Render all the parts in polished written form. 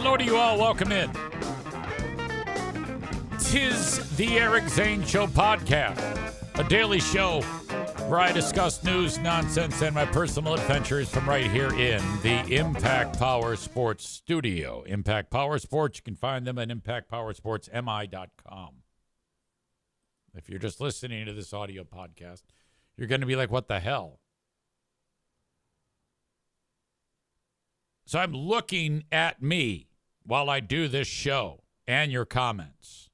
Hello to you all. Welcome in. Tis the Eric Zane Show podcast, a daily show where I discuss news, nonsense, and my personal adventures from right here in the Impact Power Sports studio. Impact Power Sports, you can find them at impactpowersportsmi.com. If you're just listening to this audio podcast, you're going to be like, what the hell? So I'm looking at me while I do this show and your comments.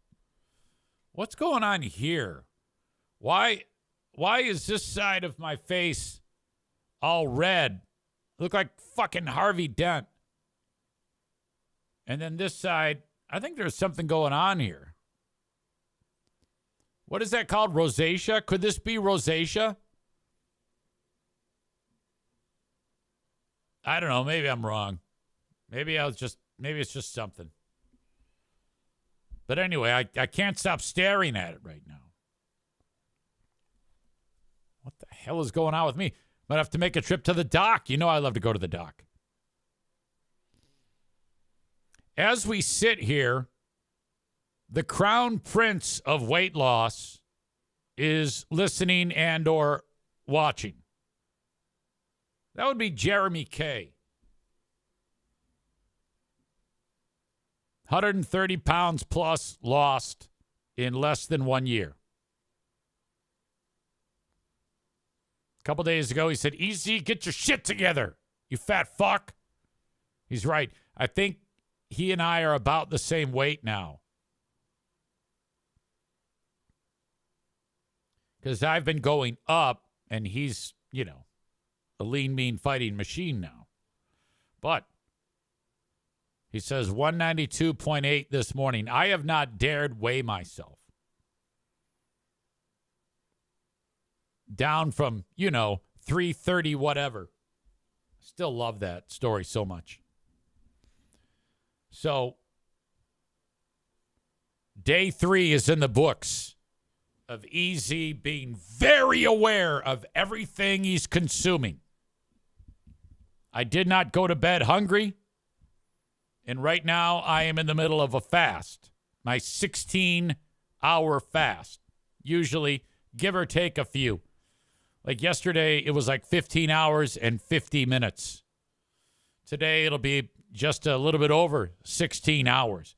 What's going on here? Why is this side of my face all red? Look like fucking Harvey Dent. And then this side, I think there's something going on here. What is that called? Rosacea? Could this be rosacea? I don't know. Maybe I'm wrong. Maybe it's just something. But anyway, I can't stop staring at it right now. What the hell is going on with me? Might have to make a trip to the doc. You know I love to go to the doc. As we sit here, the crown prince of weight loss is listening and or watching. That would be Jeremy K. 130 pounds plus lost in less than 1 year. A couple days ago, he said, "Easy, get your shit together, you fat fuck." He's right. I think he and I are about the same weight now. Because I've been going up, and he's, a lean, mean fighting machine now. But he says 192.8 this morning. I have not dared weigh myself. Down from, 330 whatever. Still love that story so much. So, day 3 is in the books of Easy being very aware of everything he's consuming. I did not go to bed hungry, and right now I am in the middle of a fast, my 16-hour fast, usually give or take a few. Like yesterday, it was like 15 hours and 50 minutes. Today, it'll be just a little bit over 16 hours.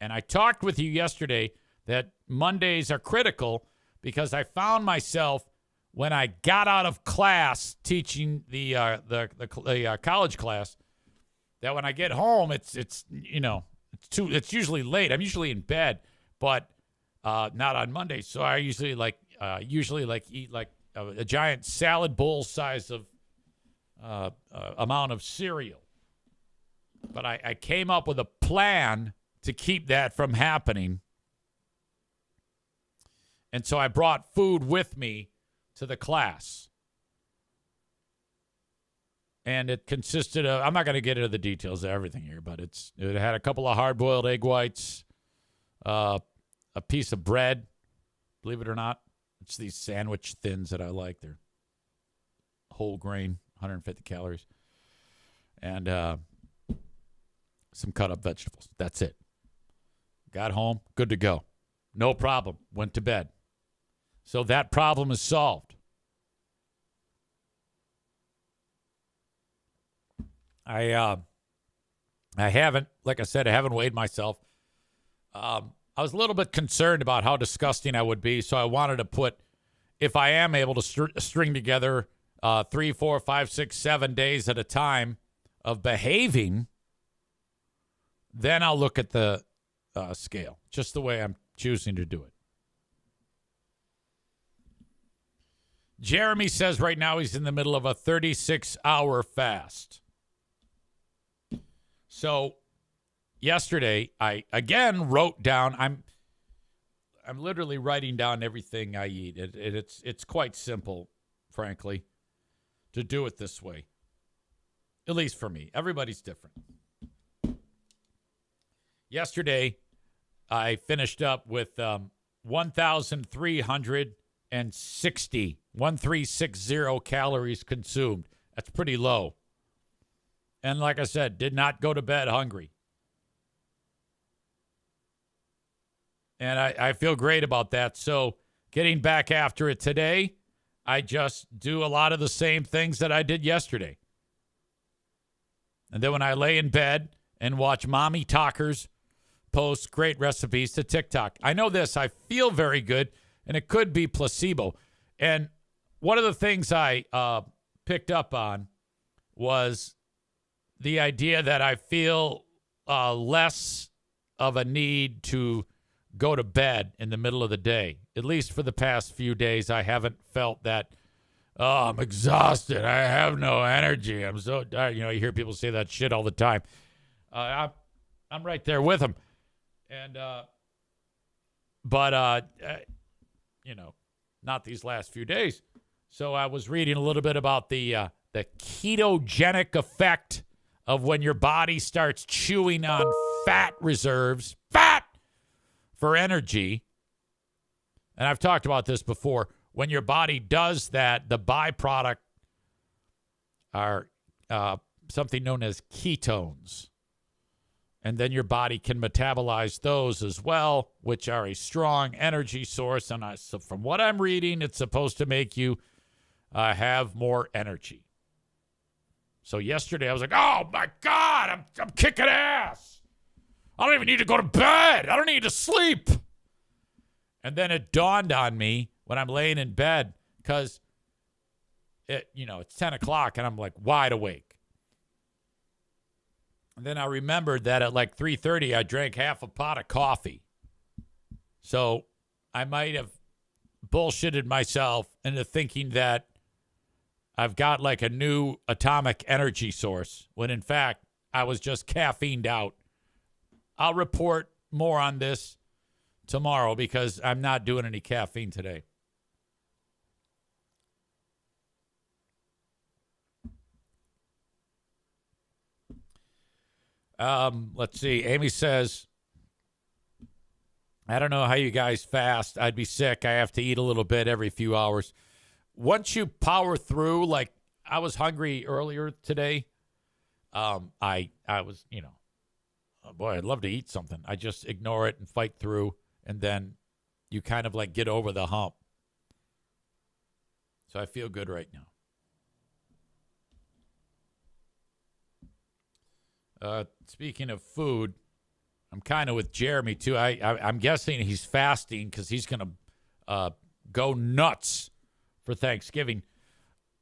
And I talked with you yesterday that Mondays are critical because I found myself when I got out of class teaching the college class that when I get home it's usually late. I'm usually in bed, but not on Mondays. So I usually eat like a giant salad bowl size of amount of cereal. But I came up with a plan to keep that from happening. And so I brought food with me to the class. And it consisted of, I'm not going to get into the details of everything here, but it had a couple of hard-boiled egg whites, a piece of bread, believe it or not. It's these sandwich thins that I like. They're whole grain, 150 calories. And some cut-up vegetables. That's it. Got home, good to go. No problem. Went to bed. So that problem is solved. I haven't, like I said, I haven't weighed myself. I was a little bit concerned about how disgusting I would be, so I wanted to put, if I am able to string together 3, 4, 5, 6, 7 days at a time of behaving, then I'll look at the scale, just the way I'm choosing to do it. Jeremy says right now he's in the middle of a 36-hour fast. So yesterday, I again wrote down, I'm literally writing down everything I eat. It's quite simple, frankly, to do it this way. At least for me. Everybody's different. Yesterday, I finished up with 1,360 calories consumed. That's pretty low. And like I said, did not go to bed hungry. And I feel great about that. So getting back after it today, I just do a lot of the same things that I did yesterday. And then when I lay in bed and watch Mommy Talkers post great recipes to TikTok, I know this, I feel very good, and it could be placebo. And one of the things I picked up on was the idea that I feel less of a need to go to bed in the middle of the day. At least for the past few days, I haven't felt that, oh, I'm exhausted. I have no energy. I'm so tired. You hear people say that shit all the time. I'm right there with them. And, but not these last few days. So I was reading a little bit about the ketogenic effect of when your body starts chewing on fat reserves, fat for energy. And I've talked about this before. When your body does that, the byproduct are something known as ketones. And then your body can metabolize those as well, which are a strong energy source. And so from what I'm reading, it's supposed to make you have more energy. So yesterday I was like, oh my God, I'm kicking ass. I don't even need to go to bed. I don't need to sleep. And then it dawned on me when I'm laying in bed, because it's 10 o'clock and I'm like wide awake. And then I remembered that at like 3:30, I drank half a pot of coffee. So I might have bullshitted myself into thinking that I've got like a new atomic energy source, when in fact I was just caffeined out. I'll report more on this tomorrow because I'm not doing any caffeine today. Let's see. Amy says, I don't know how you guys fast. I'd be sick. I have to eat a little bit every few hours. Once you power through, like I was hungry earlier today. I was, oh boy, I'd love to eat something. I just ignore it and fight through. And then you kind of like get over the hump. So I feel good right now. Speaking of food, I'm kind of with Jeremy too. I'm guessing he's fasting because he's going to go nuts for Thanksgiving.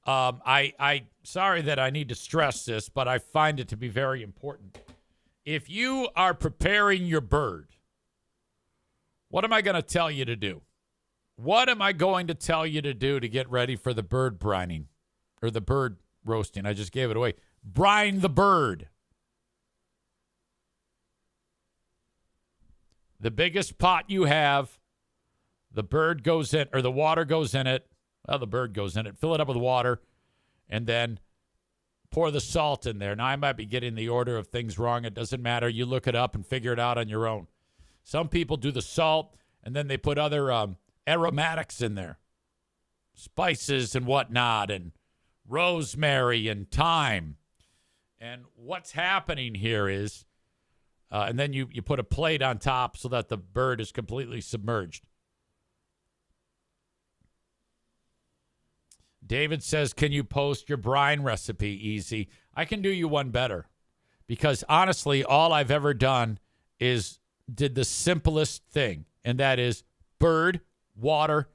I sorry that I need to stress this, but I find it to be very important. If you are preparing your bird, what am I going to tell you to do? What am I going to tell you to do to get ready for the bird brining or the bird roasting? I just gave it away. Brine the bird. The biggest pot you have, the bird goes in, or the water goes in it. Well, the bird goes in it. Fill it up with water, and then pour the salt in there. Now, I might be getting the order of things wrong. It doesn't matter. You look it up and figure it out on your own. Some people do the salt, and then they put other aromatics in there, spices and whatnot, and rosemary and thyme. And what's happening here is, and then you put a plate on top so that the bird is completely submerged. David says, can you post your brine recipe, Easy? I can do you one better. Because honestly, all I've ever done is did the simplest thing. And that is bird, water,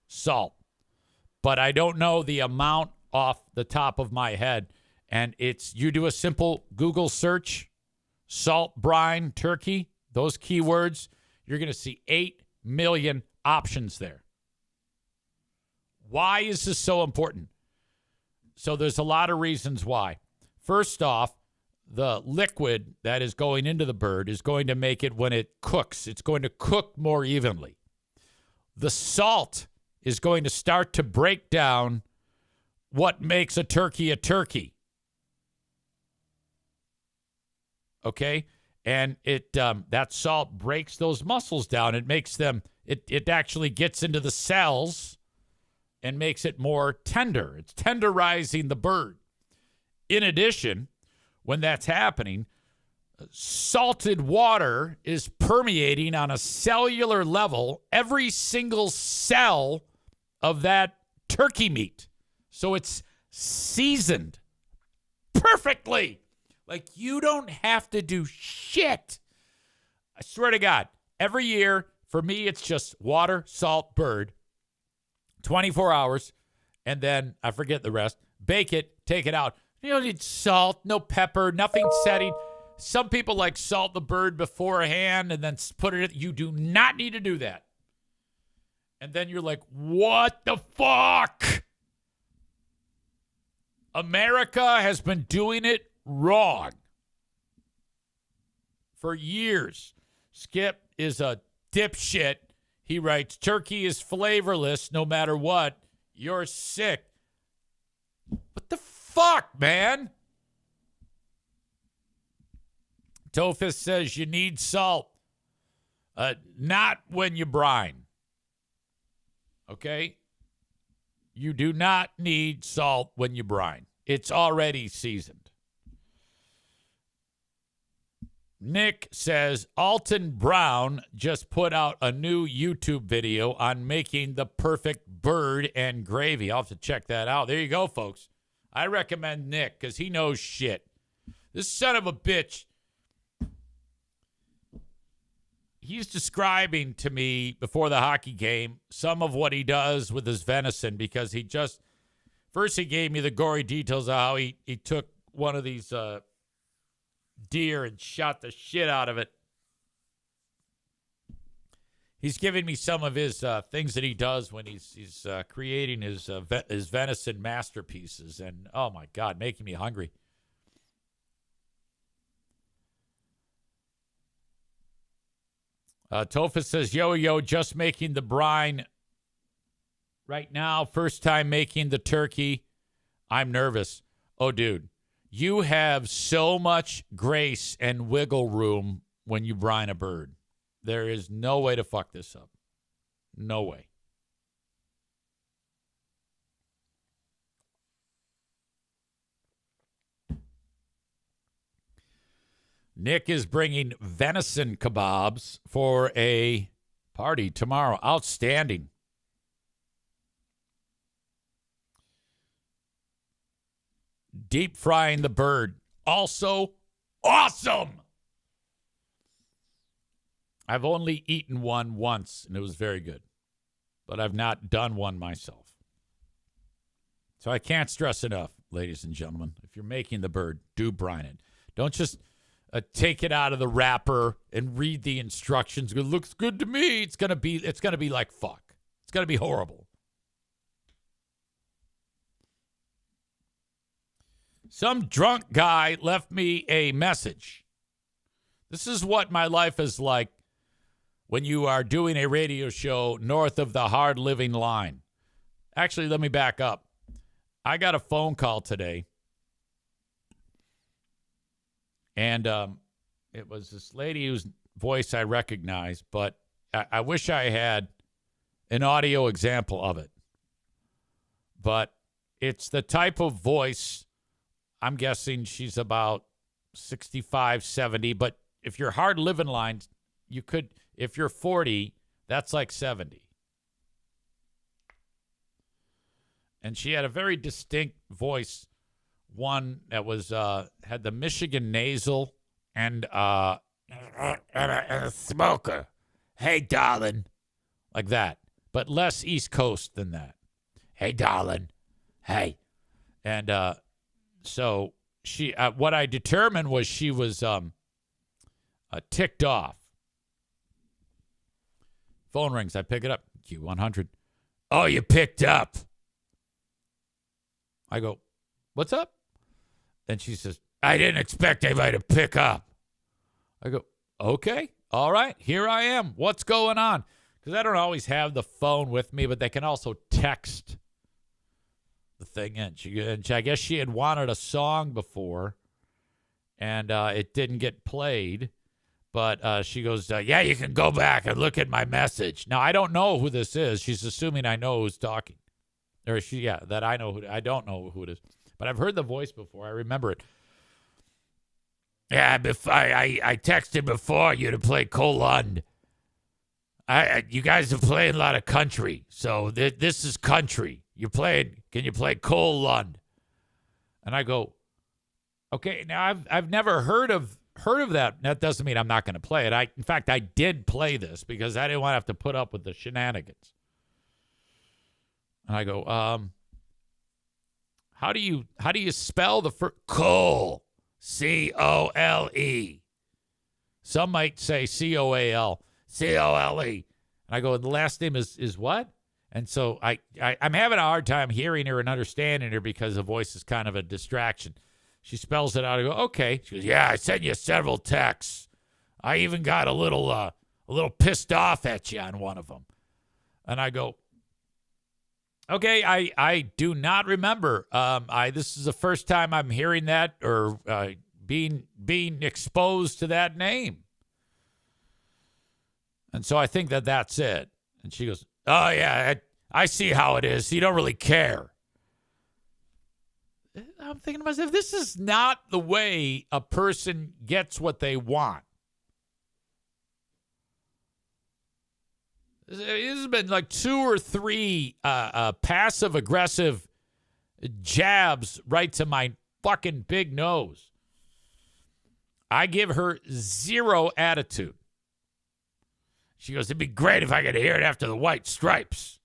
salt. But I don't know the amount off the top of my head. And you do a simple Google search, salt, brine, turkey, those keywords, you're going to see 8 million options there. Why is this so important? So there's a lot of reasons why. First off, the liquid that is going into the bird is going to make it, when it cooks, it's going to cook more evenly. The salt is going to start to break down what makes a turkey. Okay? And that salt breaks those mussels down. It makes them, it actually gets into the cells and makes it more tender. It's tenderizing the bird. In addition, when that's happening, salted water is permeating on a cellular level every single cell of that turkey meat. So it's seasoned perfectly. Like, you don't have to do shit. I swear to God, every year, for me, it's just water, salt, bird, 24 hours, and then I forget the rest. Bake it, take it out. You don't need salt, no pepper, nothing setting. Some people like salt the bird beforehand and then put it in. You do not need to do that. And then you're like, what the fuck? America has been doing it wrong for years. Skip is a dipshit. He writes, turkey is flavorless no matter what. You're sick. What the fuck, man? Tophus says you need salt. Not when you brine. Okay? You do not need salt when you brine. It's already seasoned. Nick says Alton Brown just put out a new YouTube video on making the perfect bird and gravy. I'll have to check that out. There you go, folks. I recommend Nick because he knows shit. This son of a bitch, he's describing to me before the hockey game some of what he does with his venison because he gave me the gory details of how he took one of these deer and shot the shit out of it. He's giving me some of his things that he does when he's creating his venison masterpieces, and oh my God, making me hungry. Tophus says, yo, just making the brine right now. First time making the turkey. I'm nervous. Oh, dude, you have so much grace and wiggle room when you brine a bird. There is no way to fuck this up. No way. Nick is bringing venison kebabs for a party tomorrow. Outstanding. Deep frying the bird. Also awesome. I've only eaten one once, and it was very good. But I've not done one myself. So I can't stress enough, ladies and gentlemen, if you're making the bird, do brine it. Don't just take it out of the wrapper and read the instructions. It looks good to me. It's gonna be like fuck. It's gonna be horrible. Some drunk guy left me a message. This is what my life is like when you are doing a radio show north of the hard living line. Actually, let me back up. I got a phone call today. And it was this lady whose voice I recognize, but I wish I had an audio example of it. But it's the type of voice, I'm guessing she's about 65, 70. But if you're hard living lines, you could, if you're 40, that's like 70. And she had a very distinct voice. One that was had the Michigan nasal and a smoker. Hey, darling. Like that. But less East Coast than that. Hey, darling. Hey. And so she, what I determined was she was ticked off. Phone rings. I pick it up. Q100. Oh, you picked up. I go, what's up? And she says, I didn't expect anybody to pick up. I go, okay, all right, here I am. What's going on? Because I don't always have the phone with me, but they can also text the thing in. I guess she had wanted a song before, and it didn't get played. But she goes, yeah, you can go back and look at my message. Now, I don't know who this is. She's assuming I know who's talking. Or that I know who. I don't know who it is. But I've heard the voice before. I remember it. Yeah, I texted before you to play Cole Lund. You guys are playing a lot of country, so this is country. Can you play Cole Lund? And I go, okay. Now I've never heard of that. That doesn't mean I'm not going to play it. In fact, I did play this because I didn't want to have to put up with the shenanigans. And I go, how do you spell the first Cole? C-O-L-E. Some might say C-O-A-L. C-O-L-E. And I go, the last name is what? And so I'm having a hard time hearing her and understanding her because the voice is kind of a distraction. She spells it out. I go, okay. She goes, yeah, I sent you several texts. I even got a little pissed off at you on one of them. And I go, okay, I do not remember. This is the first time I'm hearing that or being exposed to that name. And so I think that's it. And she goes, oh, yeah, I see how it is. You don't really care. I'm thinking to myself, this is not the way a person gets what they want. This has been like 2 or 3 passive-aggressive jabs right to my fucking big nose. I give her 0 attitude. She goes, it'd be great if I could hear it after the White Stripes.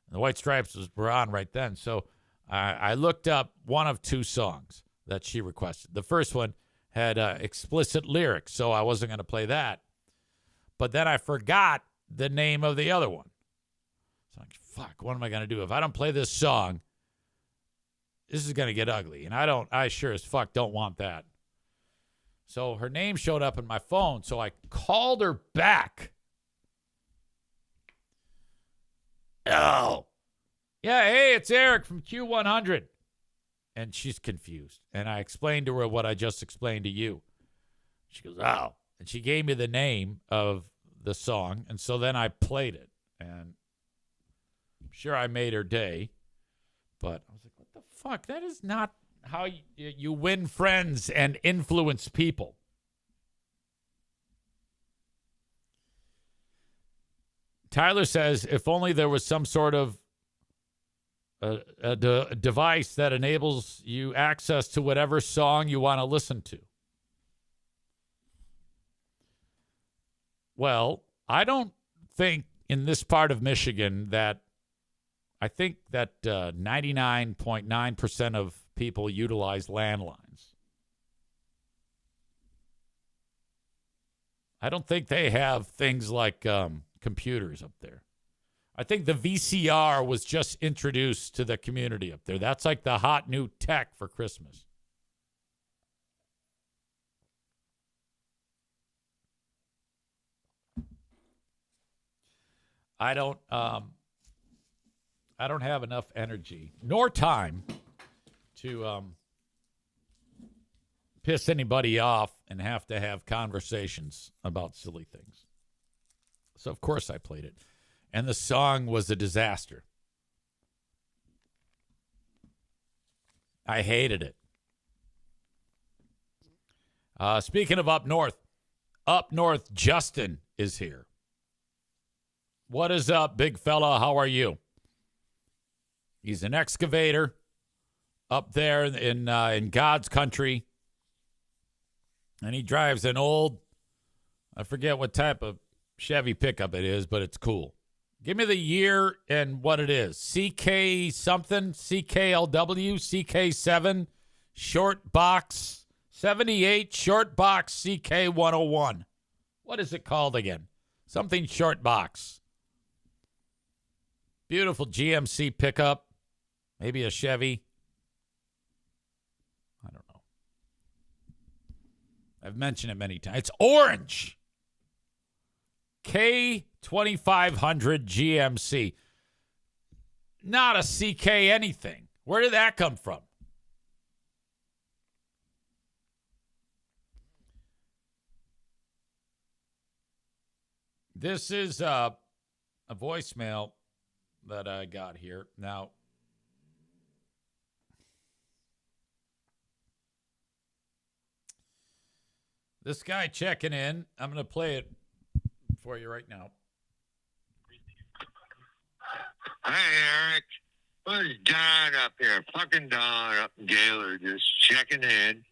And the White Stripes were on right then. So I looked up one of 2 songs that she requested. The first one had explicit lyrics, so I wasn't going to play that. But then I forgot the name of the other one. So I'm like, fuck, what am I going to do? If I don't play this song, this is going to get ugly. And I sure as fuck don't want that. So her name showed up in my phone, so I called her back. Oh. Yeah, hey, it's Eric from Q100. And she's confused. And I explained to her what I just explained to you. She goes, oh. And she gave me the name of the song. And so then I played it. And I'm sure I made her day. But I was like, what the fuck? That is not how you win friends and influence people. Tyler says, if only there was some sort of a device that enables you access to whatever song you want to listen to. Well, I don't think in this part of Michigan I think that 99.9% of people utilize landlines. I don't think they have things like computers up there. I think the VCR was just introduced to the community up there. That's like the hot new tech for Christmas. I don't have enough energy nor time to piss anybody off and have to have conversations about silly things. So, of course, I played it. And the song was a disaster. I hated it. Speaking of up north, Justin is here. What is up, big fella? How are you? He's an excavator up there in God's country. And he drives an old, I forget what type of Chevy pickup it is, but it's cool. Give me the year and what it is. CK something, CKLW, CK7, short box, 78 short box CK101. What is it called again? Something short box. Beautiful GMC pickup. Maybe a Chevy. I don't know. I've mentioned it many times. It's orange. K2500 GMC. Not a CK anything. Where did that come from? This is a voicemail that I got here. Now, This guy checking in. I'm going to play it for you right now. Hey, Eric. What's Don up here? Fucking Don up in Gaylord just checking in.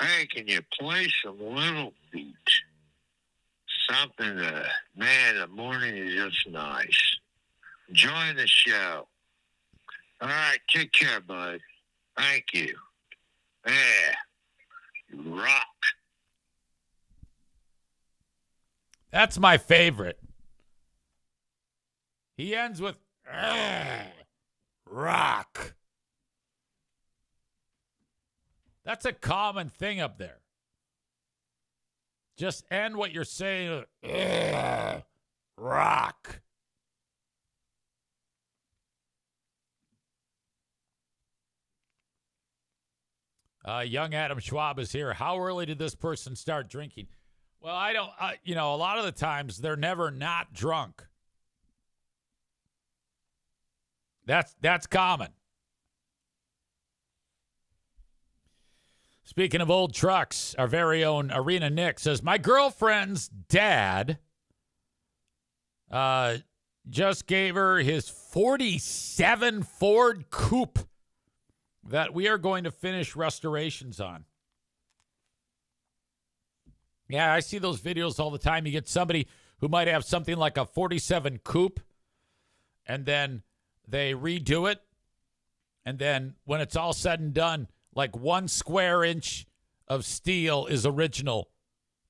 Hey, can you play some Little Feat? Something man, the morning is just nice. Enjoying the show. All right, take care, bud. Thank you. Yeah. You rock. That's my favorite. He ends with rock. That's a common thing up there. Just end what you're saying with rock. Young Adam Schwab is here. How early did this person start drinking? Well, I don't, a lot of the times they're never not drunk. That's common. Speaking of old trucks, our very own Arena Nick says, my girlfriend's dad just gave her his 47 Ford Coupe that we are going to finish restorations on. Yeah, I see those videos all the time. You get somebody who might have something like a 47 Coupe, and then they redo it, and then when it's all said and done, like 1 square inch of steel is original,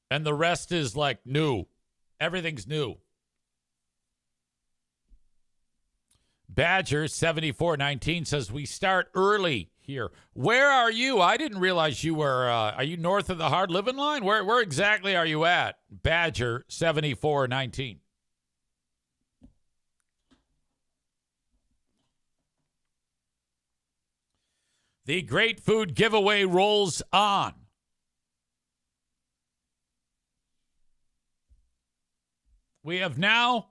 and the rest is like new. Everything's new. Badger 7419 says, we start early here. Where are you? I didn't realize you were, are you north of the hard living line? Where exactly are you at? Badger 7419. The Great Food Giveaway rolls on. We have now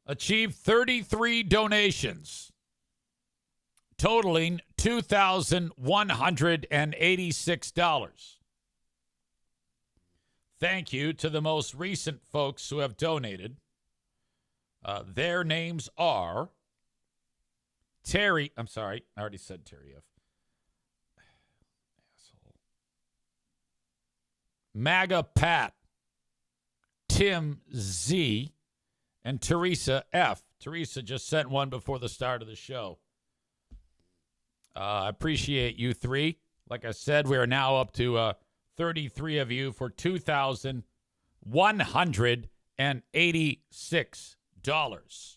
achieved 33 donations, totaling $2,186. Thank you to the most recent folks who have donated. Their names are Terry. I'm sorry, I already said Terry F. Asshole. MAGA Pat, Tim Z, and Teresa F. Teresa just sent one before the start of the show. I appreciate you three. Like I said, we are now up to 33 of you for $2,186.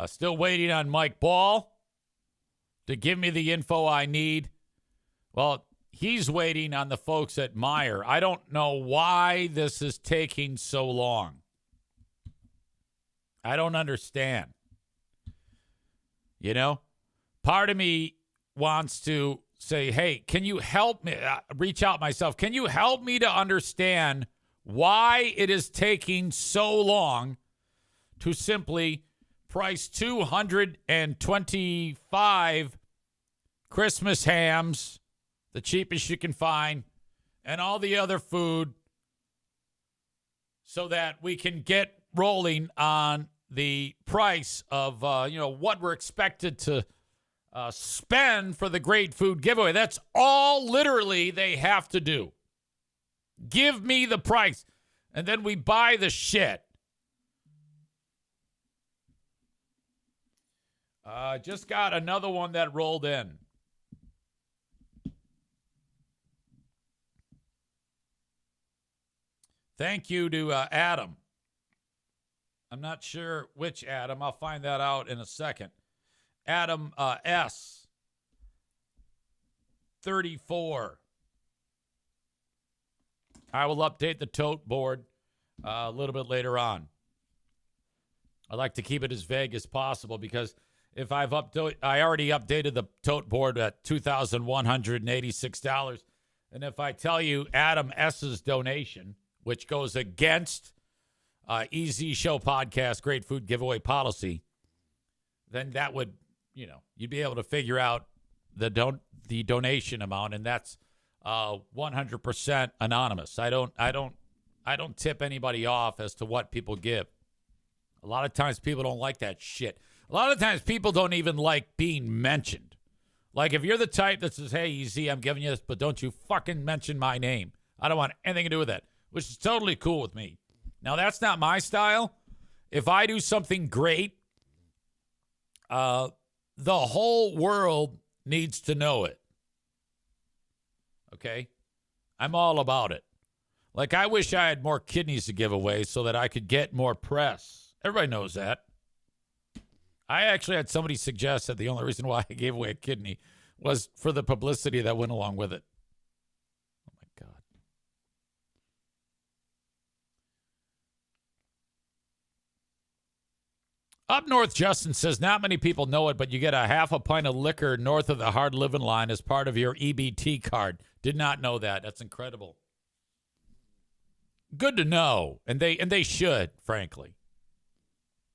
Still waiting on Mike Ball to give me the info I need. Well, he's waiting on the folks at Meijer. I don't know why this is taking so long. I don't understand. You know, part of me wants to say, hey, can you help me? Reach out myself. Can you help me to understand why it is taking so long to simply price 225 Christmas hams, the cheapest you can find, and all the other food so that we can get rolling on the price of, what we're expected to spend for the Great Food Giveaway. That's all literally they have to do. Give me the price, and then we buy the shit. Just got another one that rolled in. Thank you to Adam. I'm not sure which Adam. I'll find that out in a second. Adam S. 34. I will update the tote board a little bit later on. I like to keep it as vague as possible because if I already updated the tote board at $2,186. And if I tell you Adam S.'s donation, which goes against Easy Show Podcast Great Food Giveaway policy, then that would, you'd be able to figure out the donation amount, and that's 100% anonymous. I don't tip anybody off as to what people give. A lot of times people don't like that shit. A lot of times people don't even like being mentioned. Like if you're the type that says, hey, Easy, I'm giving you this, but don't you fucking mention my name. I don't want anything to do with that, which is totally cool with me. Now, that's not my style. If I do something great, the whole world needs to know it. Okay? I'm all about it. Like, I wish I had more kidneys to give away so that I could get more press. Everybody knows that. I actually had somebody suggest that the only reason why I gave away a kidney was for the publicity that went along with it. Oh, my God. Up north, Justin says, not many people know it, but you get a half a pint of liquor north of the hard living line as part of your EBT card. Did not know that. That's incredible. Good to know. And they should, frankly.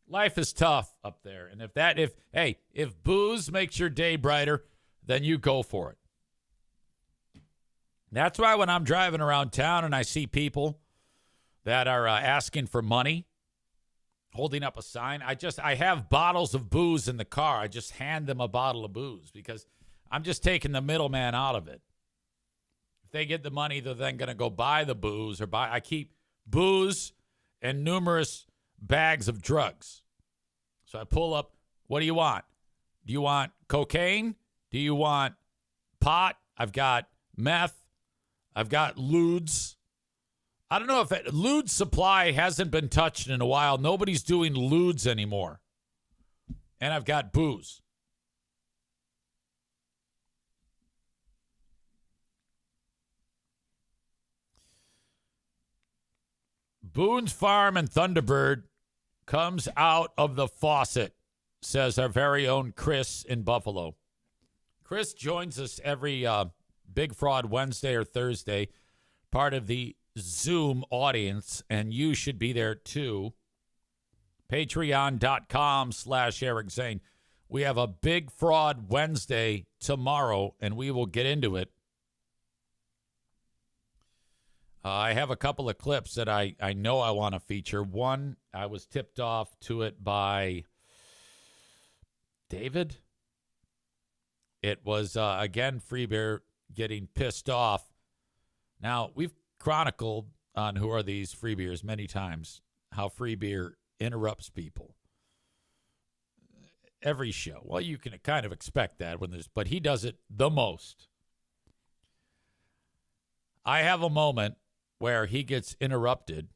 Life is tough up there. And if booze makes your day brighter, then you go for it. That's why when I'm driving around town and I see people that are asking for money, holding up a sign, I have bottles of booze in the car. I just hand them a bottle of booze because I'm just taking the middleman out of it. If they get the money, they're then going to go buy the booze I keep booze and numerous bags of drugs. So I pull up, what do you want? Do you want cocaine? Do you want pot? I've got meth. I've got lewds. I don't know if lewd supply hasn't been touched in a while. Nobody's doing lewds anymore. And I've got booze. Boone's Farm and Thunderbird comes out of the faucet, says our very own Chris in Buffalo. Chris joins us every Big Fraud Wednesday or Thursday, part of the Zoom audience, and you should be there too. Patreon.com/Eric Zane. We have a Big Fraud Wednesday tomorrow, and we will get into it. I have a couple of clips that I know I want to feature. One, I was tipped off to it by David. It was, again, Free Beer getting pissed off. Now, we've chronicled on Who Are These Free Beers many times, how Free Beer interrupts people. Every show. Well, you can kind of expect that but he does it the most. I have a moment where he gets interrupted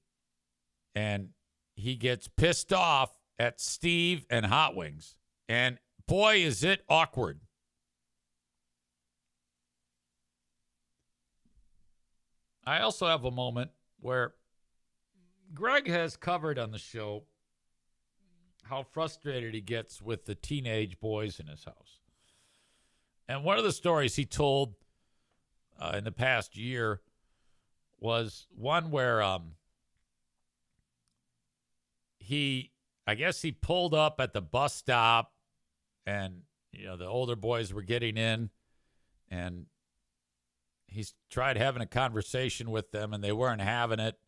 and he gets pissed off at Steve and Hot Wings. And boy, is it awkward. I also have a moment where Greg has covered on the show how frustrated he gets with the teenage boys in his house. And one of the stories he told in the past year was one where he pulled up at the bus stop and, the older boys were getting in and he's tried having a conversation with them and they weren't having it.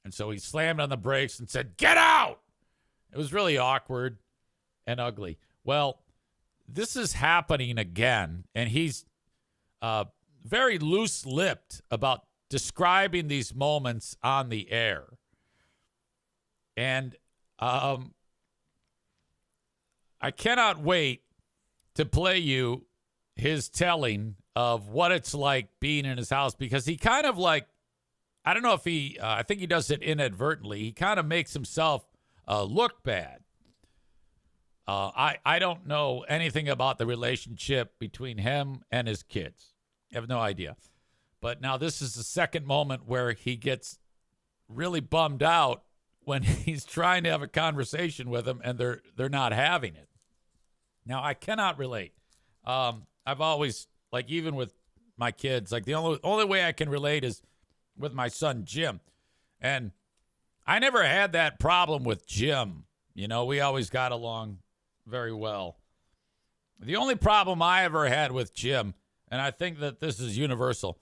And so he slammed on the brakes and said, "Get out!" It was really awkward and ugly. Well, this is happening again, and he's very loose-lipped about describing these moments on the air. And I cannot wait to play you his telling of what it's like being in his house, because he kind of I don't know if I think he does it inadvertently. He kind of makes himself look bad. I don't know anything about the relationship between him and his kids. I have no idea. But now this is the second moment where he gets really bummed out when he's trying to have a conversation with them and they're not having it. Now, I cannot relate. I've always, even with my kids, the only way I can relate is with my son, Jim. And I never had that problem with Jim. We always got along very well. The only problem I ever had with Jim, and I think that this is universal,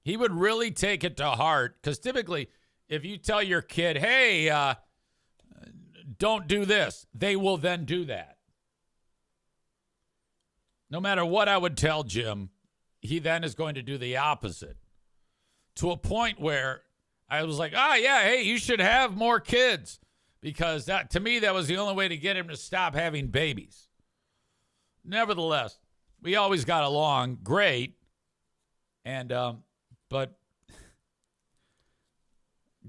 he would really take it to heart, because typically if you tell your kid, hey, don't do this, they will then do that. No matter what I would tell Jim, he then is going to do the opposite, to a point where I was like, yeah, hey, you should have more kids, because that, to me, that was the only way to get him to stop having babies. Nevertheless, we always got along great, and but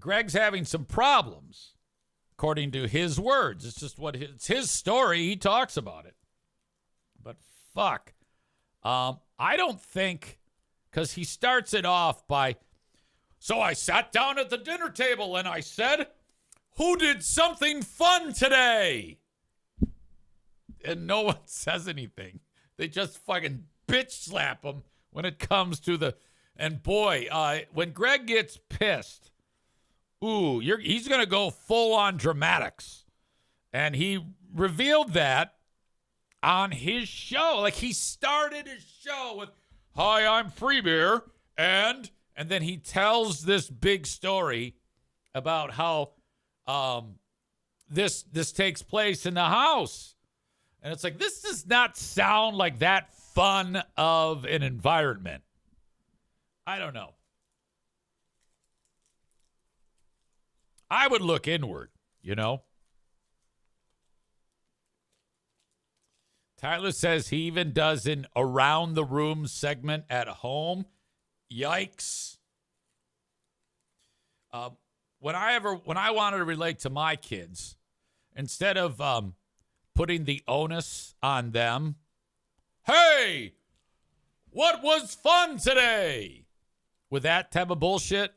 Greg's having some problems, according to his words. It's just it's his story. He talks about it. But fuck. I don't think, because he starts it off by, so I sat down at the dinner table and I said, who did something fun today? And no one says anything. They just fucking bitch slap him when it comes to the, and boy, when Greg gets pissed, he's going to go full on dramatics. And he revealed that on his show. Like, he started his show with, hi, I'm Free Beer. And then he tells this big story about how this takes place in the house. And it's like, this does not sound like that fun of an environment. I don't know. I would look inward, you know? Tyler says he even does an around the room segment at home. Yikes. When I wanted to relate to my kids, instead of putting the onus on them, hey, what was fun today? With that type of bullshit,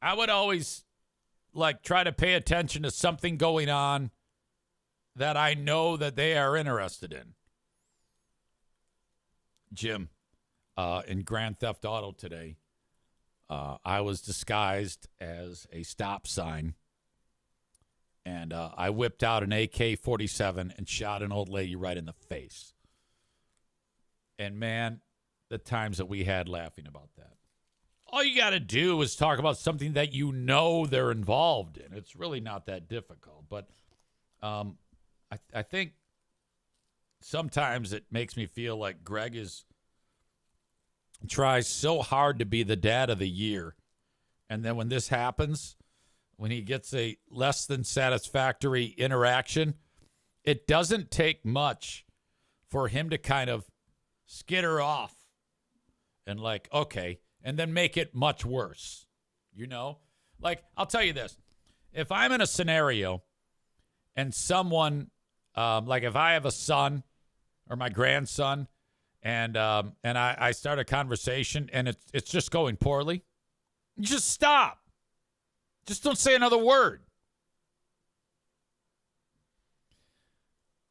I would always try to pay attention to something going on that I know that they are interested in. Jim, in Grand Theft Auto today, I was disguised as a stop sign, and I whipped out an AK-47 and shot an old lady right in the face. And man, the times that we had laughing about that. All you got to do is talk about something that you know they're involved in. It's really not that difficult. But I think sometimes it makes me feel like Greg tries so hard to be the dad of the year. And then when this happens, when he gets a less than satisfactory interaction, it doesn't take much for him to kind of skitter off and okay, and then make it much worse. You know? I'll tell you this. If I'm in a scenario and someone, if I have a son or my grandson and I start a conversation and it's just going poorly, you just stop. Just don't say another word.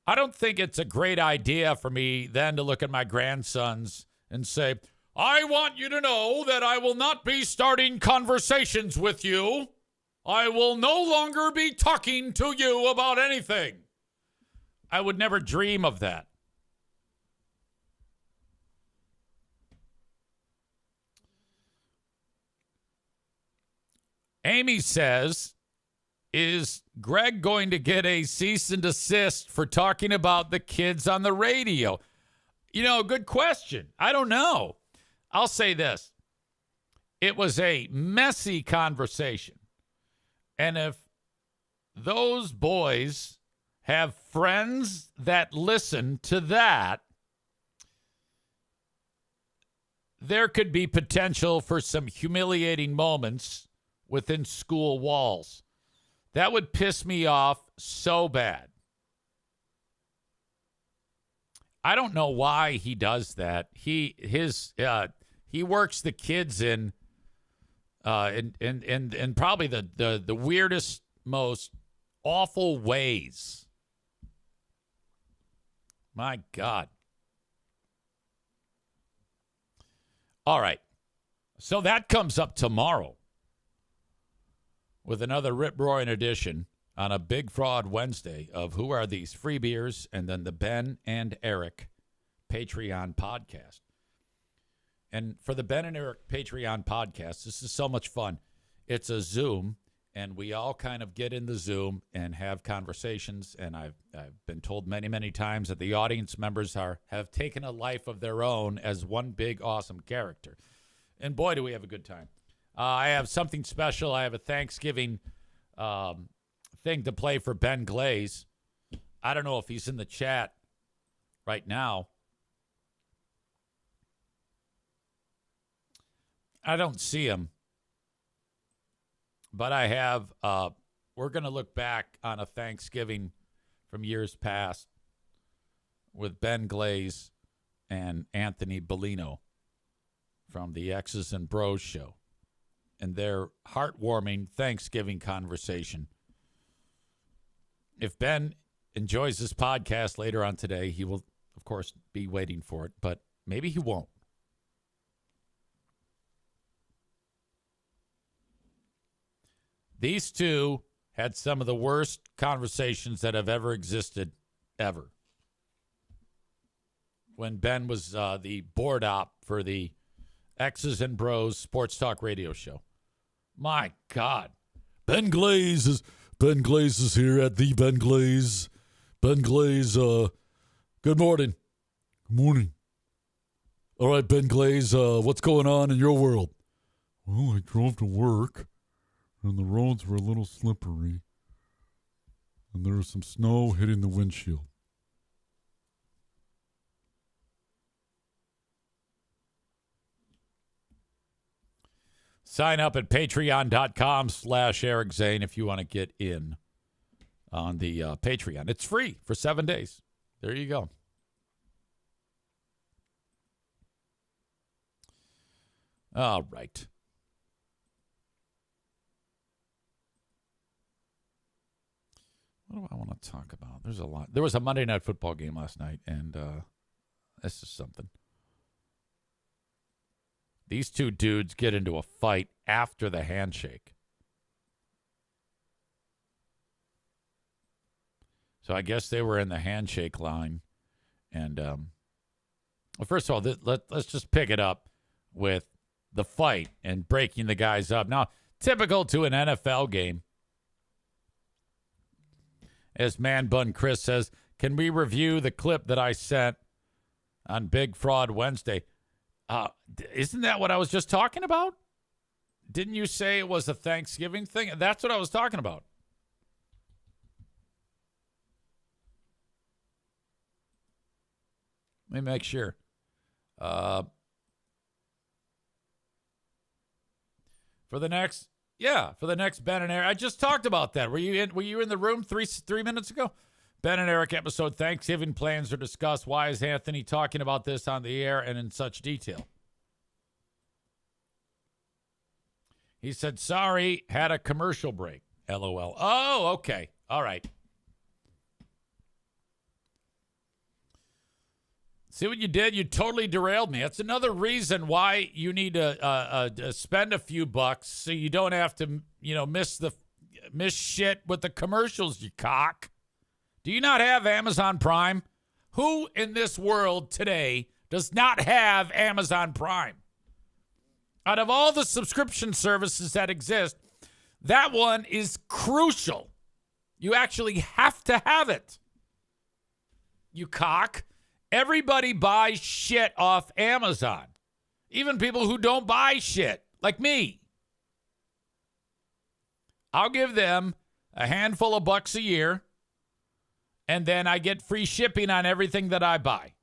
I don't think it's a great idea for me then to look at my grandsons and say, I want you to know that I will not be starting conversations with you. I will no longer be talking to you about anything. I would never dream of that. Amy says, is Greg going to get a cease and desist for talking about the kids on the radio? Good question. I don't know. I'll say this. It was a messy conversation. And if those boys have friends that listen to that, there could be potential for some humiliating moments within school walls. That would piss me off so bad. I don't know why he does that. He works the kids in probably the weirdest, most awful ways. My God. All right. So that comes up tomorrow with another rip-roaring edition on a Big Fraud Wednesday of Who Are These Free Beers, and then the Ben and Eric Patreon podcast. And for the Ben and Eric Patreon podcast, this is so much fun. It's a Zoom, and we all kind of get in the Zoom and have conversations. And I've been told many, many times that the audience members have taken a life of their own as one big, awesome character. And boy, do we have a good time. I have something special. I have a Thanksgiving thing to play for Ben Glaze. I don't know if he's in the chat right now. I don't see him. But I have, we're going to look back on a Thanksgiving from years past with Ben Glaze and Anthony Bellino from the X's and Bros show and their heartwarming Thanksgiving conversation. If Ben enjoys this podcast later on today, he will, of course, be waiting for it, but maybe he won't. These two had some of the worst conversations that have ever existed, ever. When Ben was the board op for the X's and Bros Sports Talk radio show. My God. Ben Glaze is here at the Ben Glaze. Ben Glaze, good morning. Good morning. All right, Ben Glaze, what's going on in your world? Well, I drove to work, and the roads were a little slippery, and there was some snow hitting the windshield. Sign up at patreon.com/Eric Zane if you want to get in on the Patreon. It's free for 7 days. There you go. All right. What do I want to talk about? There's a lot. There was a Monday Night Football game last night, and this is something. These two dudes get into a fight after the handshake. So I guess they were in the handshake line. And, well, first of all, let's just pick it up with the fight and breaking the guys up. Now, typical to an NFL game, as Man Bun Chris says, can we review the clip that I sent on Big Fraud Wednesday? Isn't that what I was just talking about? Didn't you say it was a Thanksgiving thing? That's what I was talking about. Let me make sure. For the next Ben and Eric, I just talked about that. Were you in the room three minutes ago? Ben and Eric episode, Thanksgiving plans are discussed. Why is Anthony talking about this on the air and in such detail? He said, sorry, had a commercial break. LOL. Oh, okay. All right. See what you did? You totally derailed me. That's another reason why you need to spend a few bucks so you don't have to, miss shit with the commercials, you cock. Do you not have Amazon Prime? Who in this world today does not have Amazon Prime? Out of all the subscription services that exist, that one is crucial. You actually have to have it. You cock. Everybody buys shit off Amazon. Even people who don't buy shit, like me. I'll give them a handful of bucks a year, and then I get free shipping on everything that I buy.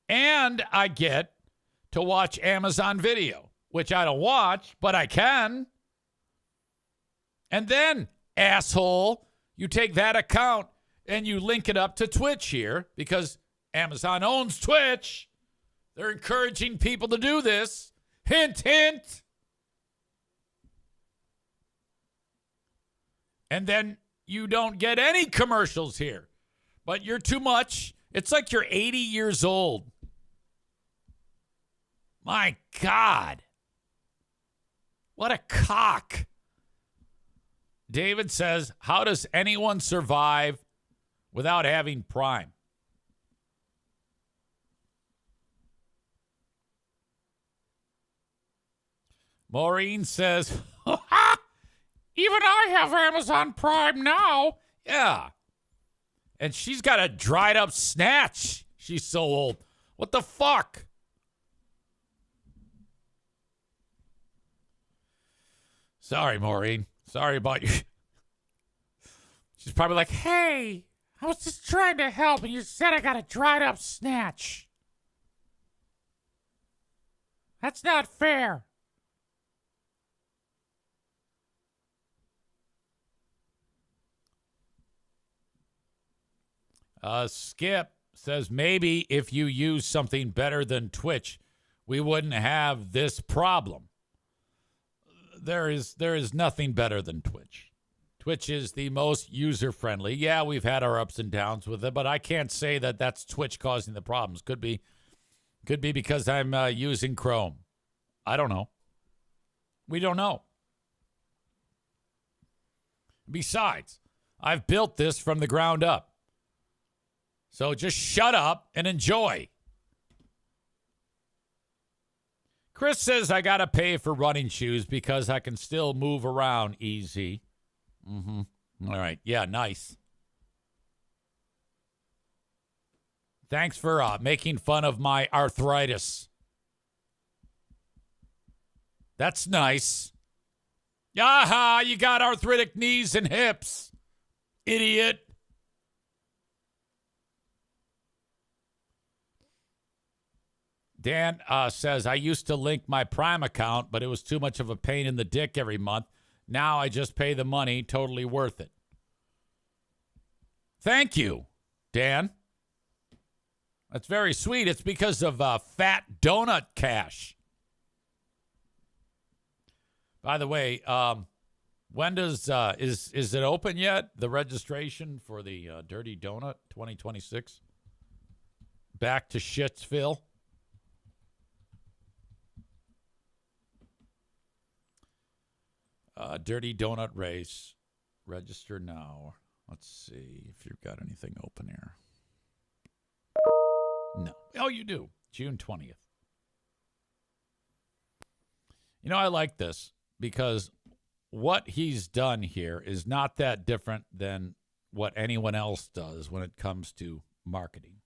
And I get to watch Amazon Video, which I don't watch, but I can. And then, asshole, you take that account and you link it up to Twitch here because Amazon owns Twitch. They're encouraging people to do this. Hint, hint. And then you don't get any commercials here. But you're too much. It's like you're 80 years old. My God. What a cock. David says, how does anyone survive without having Prime? Maureen says, even I have Amazon Prime now. Yeah. And she's got a dried up snatch. She's so old. What the fuck? Sorry, Maureen. Sorry about you. She's probably like, hey, I was just trying to help and you said I got a dried up snatch. That's not fair. Skip says maybe if you use something better than Twitch, we wouldn't have this problem. There is nothing better than Twitch. Twitch is the most user-friendly. Yeah, we've had our ups and downs with it, but I can't say that that's Twitch causing the problems. Could be because I'm using Chrome. I don't know. We don't know. Besides, I've built this from the ground up. So just shut up and enjoy. Chris says I got to pay for running shoes because I can still move around easy. Mm-hmm. All right. Yeah, nice. Thanks for making fun of my arthritis. That's nice. Aha, you got arthritic knees and hips. Idiot. Dan says, I used to link my Prime account, but it was too much of a pain in the dick every month. Now I just pay the money. Totally worth it. Thank you, Dan. That's very sweet. It's because of Fat Donut Cash. By the way, when does is it open yet? The registration for the Dirty Donut 2026? Back to Shitsville. Dirty Donut Race. Register now. Let's see if you've got anything open here. No. Oh, you do. June 20th. You know, I like this because what he's done here is not that different than what anyone else does when it comes to marketing.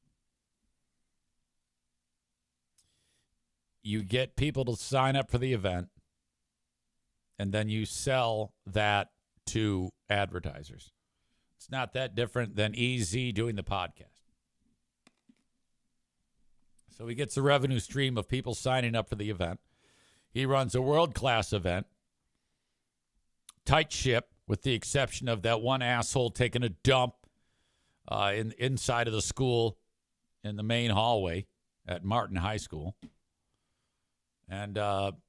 You get people to sign up for the event, and then you sell that to advertisers. It's not that different than EZ doing the podcast. So he gets a revenue stream of people signing up for the event. He runs a world-class event. Tight ship, with the exception of that one asshole taking a dump inside of the school in the main hallway at Martin High School. And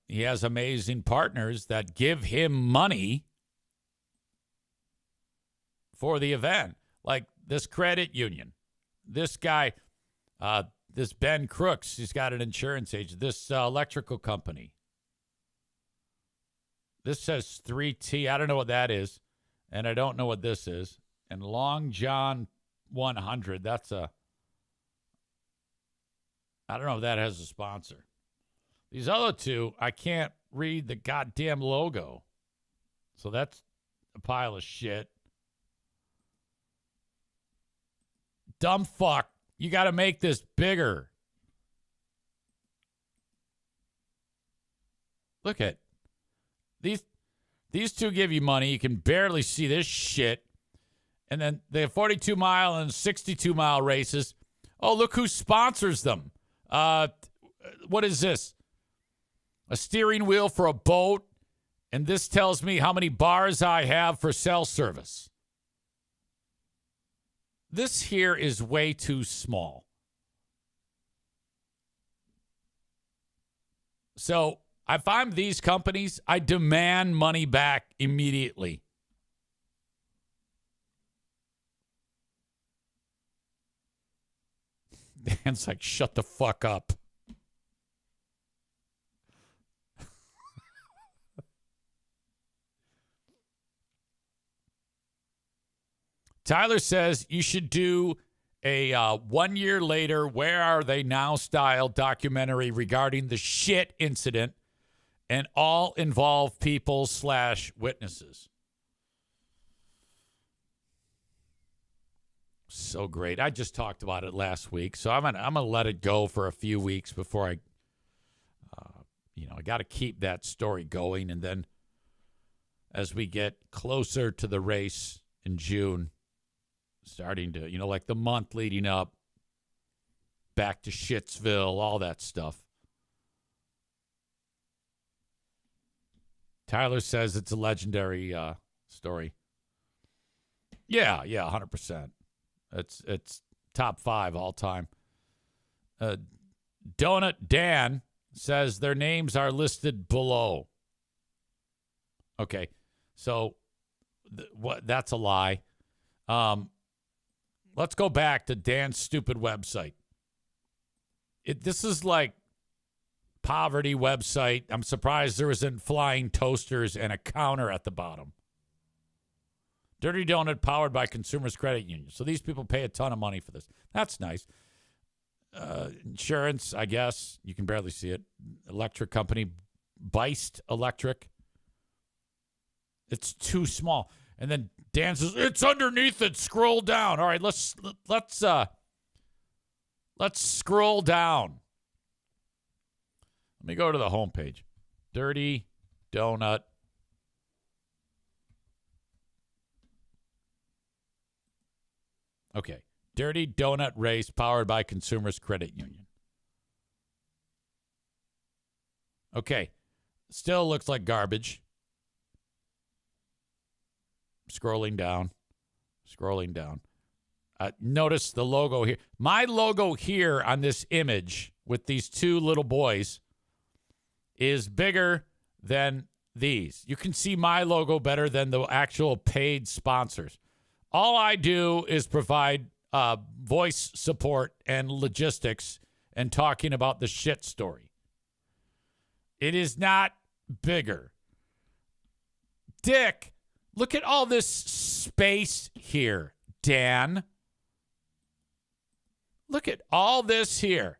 he has amazing partners that give him money for the event. Like this credit union. This guy, this Ben Crooks, he's got an insurance agent. This electrical company. This says 3T. I don't know what that is. And I don't know what this is. And Long John 100. That's I don't know if that has a sponsor. These other two, I can't read the goddamn logo. So that's a pile of shit. Dumb fuck. You got to make this bigger. Look at these two give you money. You can barely see this shit. And then they have 42-mile and 62-mile races. Oh, look who sponsors them. What is this? A steering wheel for a boat. And this tells me how many bars I have for cell service. This here is way too small. So if I'm these companies, I demand money back immediately. Dan's like, shut the fuck up. Tyler says you should do a 1 year later, Where Are They Now style documentary regarding the shit incident and all involve people / witnesses. So great. I just talked about it last week, so I'm gonna let it go for a few weeks before I got to keep that story going, and then as we get closer to the race in June, starting to, like the month leading up, back to Shitsville, all that stuff. Tyler says it's a legendary story. Yeah, 100%. It's top 5 all time. Donut Dan says their names are listed below. Okay, so that's a lie. Let's go back to Dan's stupid website. This is like poverty website. I'm surprised there isn't flying toasters and a counter at the bottom. Dirty Donut powered by Consumers Credit Union. So these people pay a ton of money for this. That's nice. Insurance, I guess. You can barely see it. Electric company, Beist Electric. It's too small. And then Dan says, it's underneath it. Scroll down. All right, let's scroll down. Let me go to the homepage. Dirty Donut. Okay. Dirty Donut race powered by Consumers Credit Union. Okay. Still looks like garbage. Scrolling down. Notice the logo here. My logo here on this image with these two little boys is bigger than these. You can see my logo better than the actual paid sponsors. All I do is provide voice support and logistics and talking about the shit story. It is not bigger. Dick, look at all this space here, Dan. Look at all this here.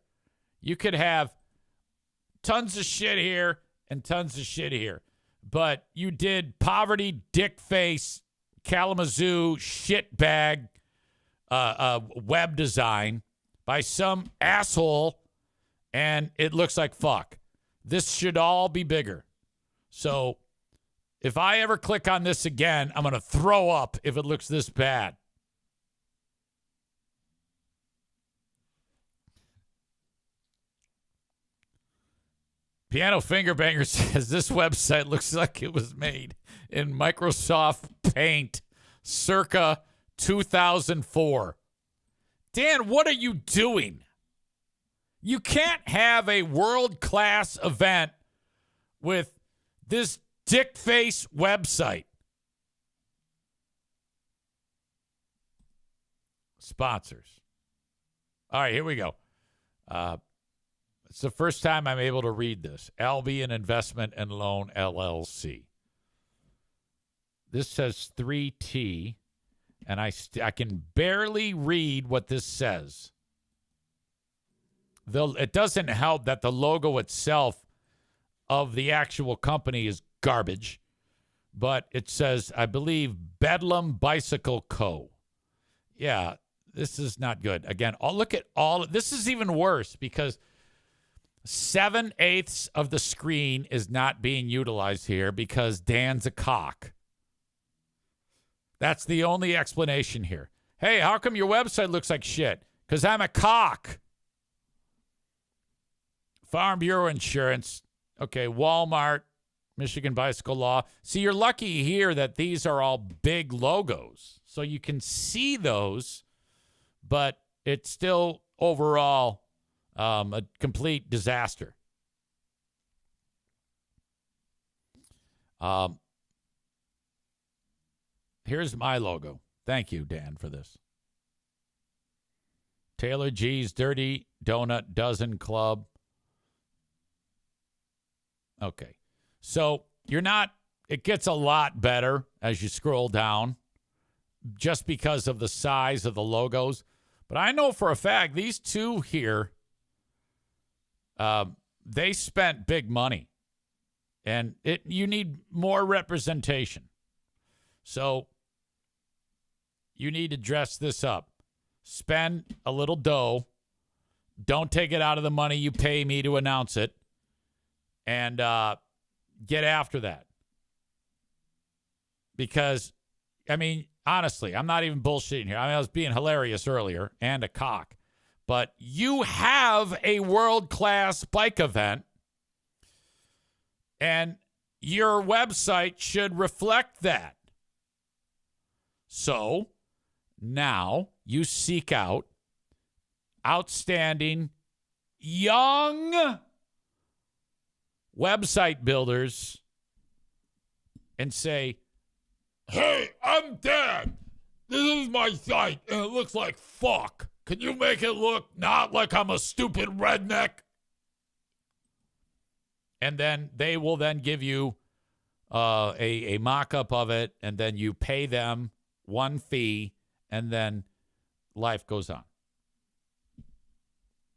You could have tons of shit here and tons of shit here. But you did poverty, dick face, Kalamazoo, shitbag web design by some asshole, and it looks like fuck. This should all be bigger. So if I ever click on this again, I'm going to throw up if it looks this bad. Piano Fingerbanger says this website looks like it was made in Microsoft Paint circa 2004. Dan, what are you doing? You can't have a world-class event with this dick-face website. Sponsors. All right, here we go. It's the first time I'm able to read this. Albion Investment and Loan, LLC. This says 3T, and I can barely read what this says. It doesn't help that the logo itself of the actual company is garbage, but it says, I believe, Bedlam Bicycle Co. Yeah, this is not good. Again, look at all. This is even worse because 7/8 of the screen is not being utilized here because Dan's a cock. That's the only explanation here. Hey, how come your website looks like shit? Because I'm a cock. Farm Bureau Insurance. Okay, Walmart, Michigan Bicycle Law. See, you're lucky here that these are all big logos. So you can see those, but it's still overall a complete disaster. Here's my logo. Thank you, Dan, for this. Taylor G's Dirty Donut Dozen Club. Okay. So it gets a lot better as you scroll down just because of the size of the logos. But I know for a fact these two here, they spent big money. And you need more representation. So you need to dress this up. Spend a little dough. Don't take it out of the money you pay me to announce it. And get after that. Because, I mean, honestly, I'm not even bullshitting here. I mean, I was being hilarious earlier and a cock. But you have a world-class bike event. And your website should reflect that. So now you seek out outstanding young website builders and say, hey, I'm Dan. This is my site, and it looks like fuck. Can you make it look not like I'm a stupid redneck? And then they will then give you a mock-up of it, and then you pay them one fee, and then life goes on.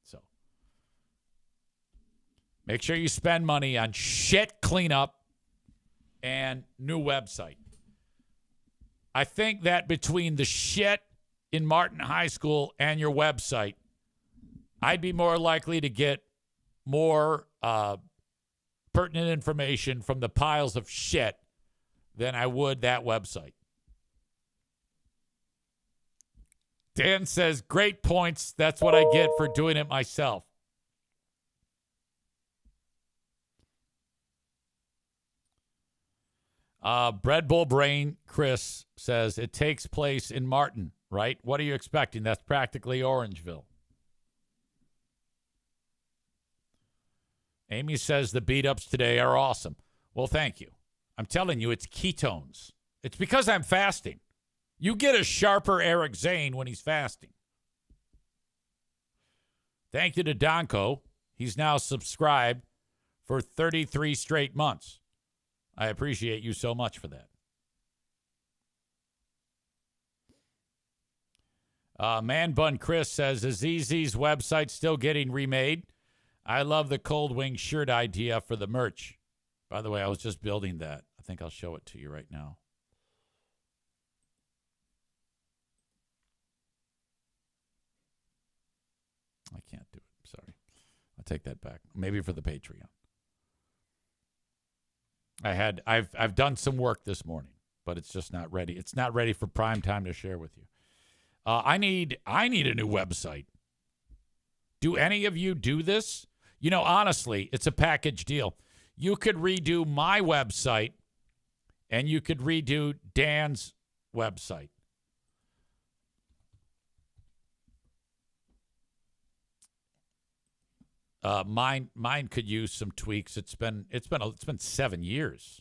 So make sure you spend money on shit cleanup and new website. I think that between the shit in Martin High School and your website, I'd be more likely to get more pertinent information from the piles of shit than I would that website. Dan says, great points. That's what I get for doing it myself. Bread Bull Brain Chris says, it takes place in Martin, right? What are you expecting? That's practically Orangeville. Amy says the beat-ups today are awesome. Well, thank you. I'm telling you, it's ketones. It's because I'm fasting. You get a sharper Eric Zane when he's fasting. Thank you to Donko. He's now subscribed for 33 straight months. I appreciate you so much for that. Man Bun Chris says, is ZZ's website still getting remade? I love the cold wing shirt idea for the merch. By the way, I was just building that. I think I'll show it to you right now. I can't do it. Sorry. I'll take that back. Maybe for the Patreon. I've done some work this morning, but it's just not ready. It's not ready for prime time to share with you. I need a new website. Do any of you do this? You know, honestly, it's a package deal. You could redo my website, and you could redo Dan's website. Mine could use some tweaks. It's been 7 years.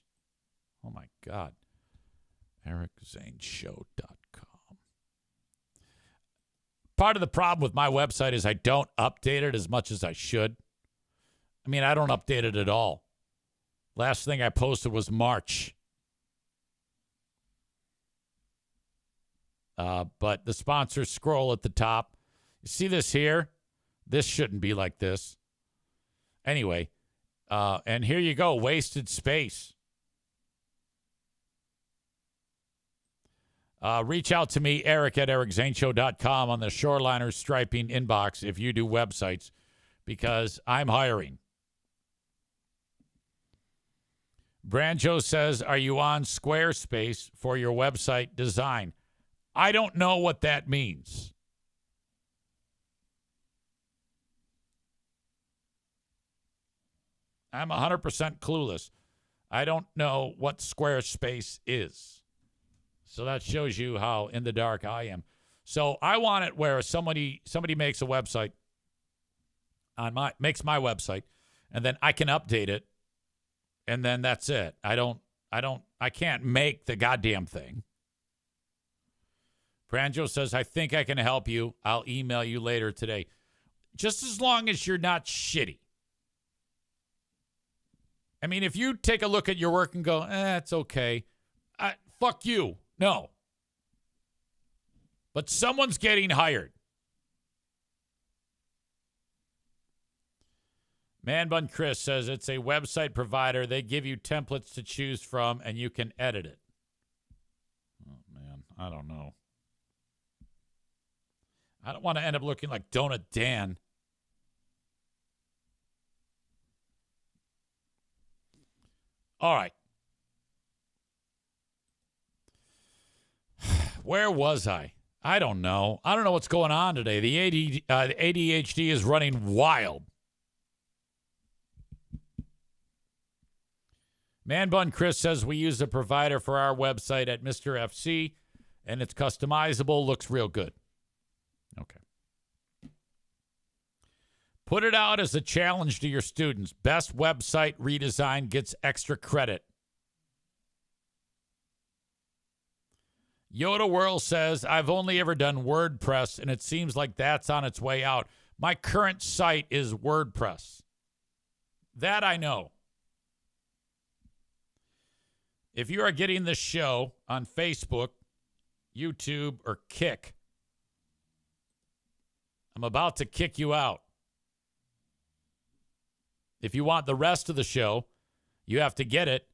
Oh my God. EricZaneShow.com. Part of the problem with my website is I don't update it as much as I should. I mean, I don't update it at all. Last thing I posted was March. But the sponsor scroll at the top. You see this here? This shouldn't be like this. Anyway, and here you go, wasted space. Reach out to me, Eric at EricZaneShow.com on the Shoreliner Striping inbox if you do websites, because I'm hiring. Branjo says, are you on Squarespace for your website design? I don't know what that means. I'm 100% clueless. I don't know what Squarespace is. So that shows you how in the dark I am. So I want it where somebody makes a website makes my website, and then I can update it, and then that's it. I can't make the goddamn thing. Pranjo says, I think I can help you. I'll email you later today. Just as long as you're not shitty. I mean, if you take a look at your work and go, it's okay. Fuck you. No. But someone's getting hired. Man Bun Chris says it's a website provider. They give you templates to choose from, and you can edit it. Oh, man, I don't know. I don't want to end up looking like Donut Dan. All right. Where was I? I don't know. I don't know what's going on today. The ADHD is running wild. Man Bun Chris says we use a provider for our website at Mr. FC, and it's customizable. Looks real good. Okay. Put it out as a challenge to your students. Best website redesign gets extra credit. Yoda World says, I've only ever done WordPress, and it seems like that's on its way out. My current site is WordPress. That I know. If you are getting this show on Facebook, YouTube, or Kick, I'm about to kick you out. If you want the rest of the show, you have to get it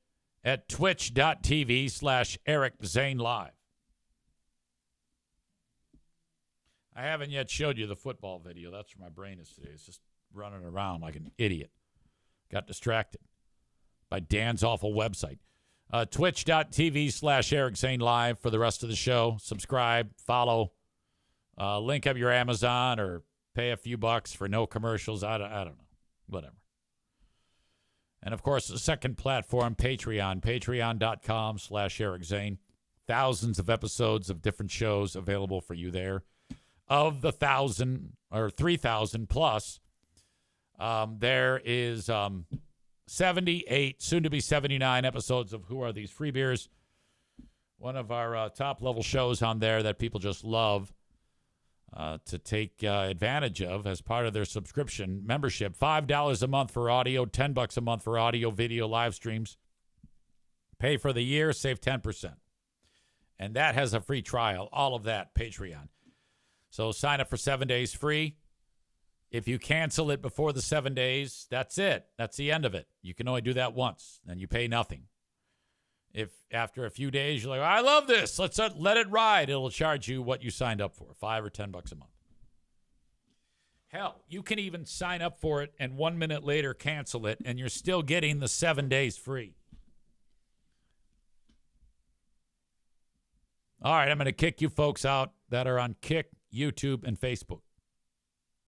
at twitch.tv/Eric Zane Live. I haven't yet showed you the football video. That's where my brain is today. It's just running around like an idiot. Got distracted by Dan's awful website. Twitch.tv/Eric Zane Live for the rest of the show. Subscribe, follow, link up your Amazon or pay a few bucks for no commercials. I don't know. Whatever. And, of course, the second platform, Patreon, patreon.com/Eric Zane. Thousands of episodes of different shows available for you there. Of the 1,000 or 3,000 plus, there is 78, soon to be 79 episodes of Who Are These Free Beers? One of our top level shows on there that people just love to take advantage of as part of their subscription membership. $5 a month for audio, $10 a month for audio, video, live streams. Pay for the year, save 10%. And that has a free trial. All of that, Patreon. So sign up for 7 days free. If you cancel it before the 7 days, that's it. That's the end of it. You can only do that once, and you pay nothing. If after a few days you're like, I love this, let's let it ride, it'll charge you what you signed up for, $5 or $10 a month. Hell, you can even sign up for it and 1 minute later cancel it, and you're still getting the 7 days free. All right, I'm going to kick you folks out that are on Kick, YouTube, and Facebook.